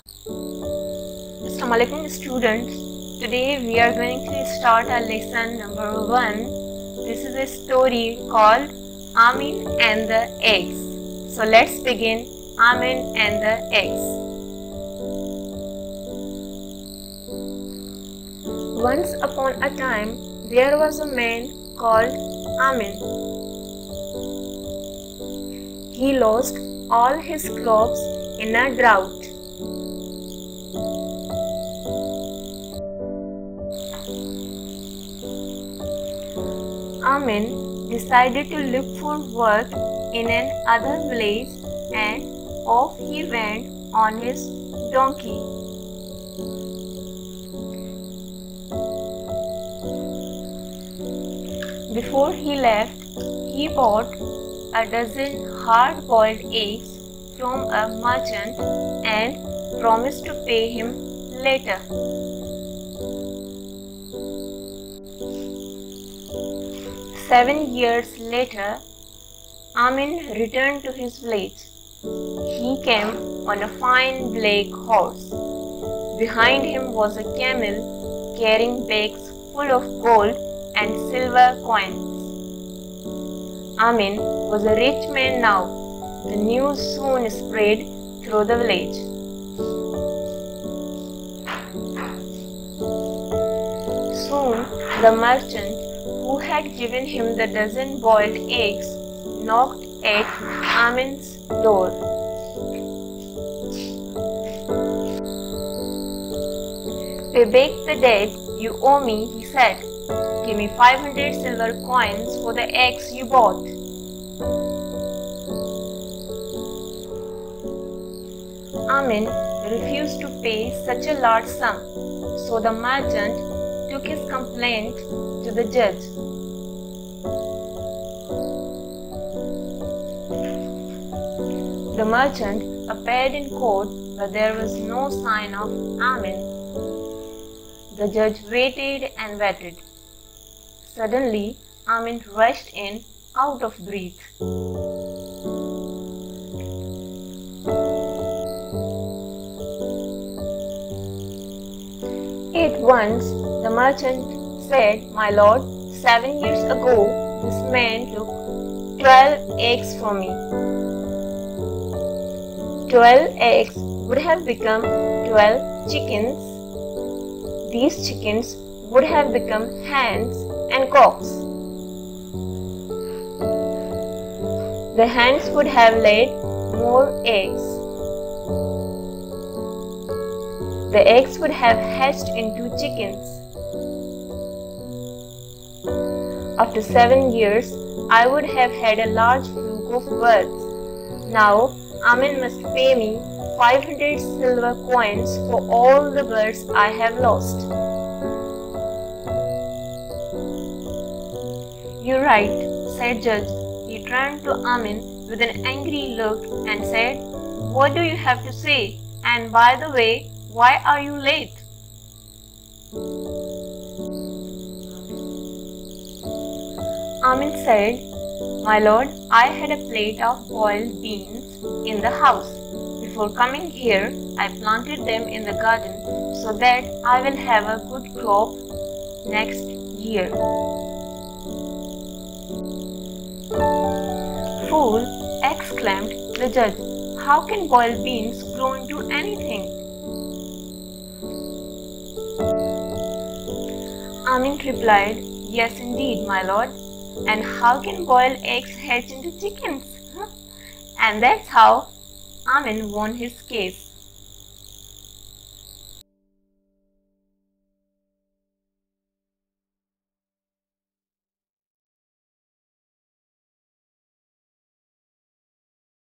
Assalamu alaikum students. Today we are going to start our lesson number 1. This is a story called Amin and the eggs. So let's begin. Amin and the eggs. Once upon a time there was a man called Amin. He lost all his crops in a drought. Amin decided to look for work in another village, and off he went on his donkey. Before he left, he bought a dozen hard-boiled eggs from a merchant and promised to pay him later. 7 years later, Amin returned to his village. He came on a fine black horse. Behind him was a camel carrying bags full of gold and silver coins. Amin was a rich man now. The news soon spread through the village. Soon the merchant who had given him the dozen boiled eggs knocked at Amin's door. "Pay back the debt you owe me," he said. "Give me 500 silver coins for the eggs you bought." Amin refused to pay such a large sum, so the merchant took his complaint to the judge. The merchant appeared in court, but there was no sign of Amin. The judge waited and waited. Suddenly, Amin rushed in, out of breath. At once, the merchant said, "My lord, 7 years ago, this man took 12 eggs from me. 12 eggs would have become 12 chickens. These chickens would have become hens and cocks. The hens would have laid more eggs. The eggs would have hatched into chickens. After 7 years, I would have had a large flock of birds. Now, Amin must pay me 500 silver coins for all the birds I have lost." "You're right," said judge. He turned to Amin with an angry look and said, "What do you have to say? And by the way, why are you late?" Amin said, "My lord, I had a plate of boiled beans in the house. Before coming here, I planted them in the garden so that I will have a good crop next year." "Fool," exclaimed the judge, "how can boiled beans grow into anything?" Amin replied, "Yes indeed, my lord. And how can boiled eggs hatch into chickens?" And that's how Amin won his case.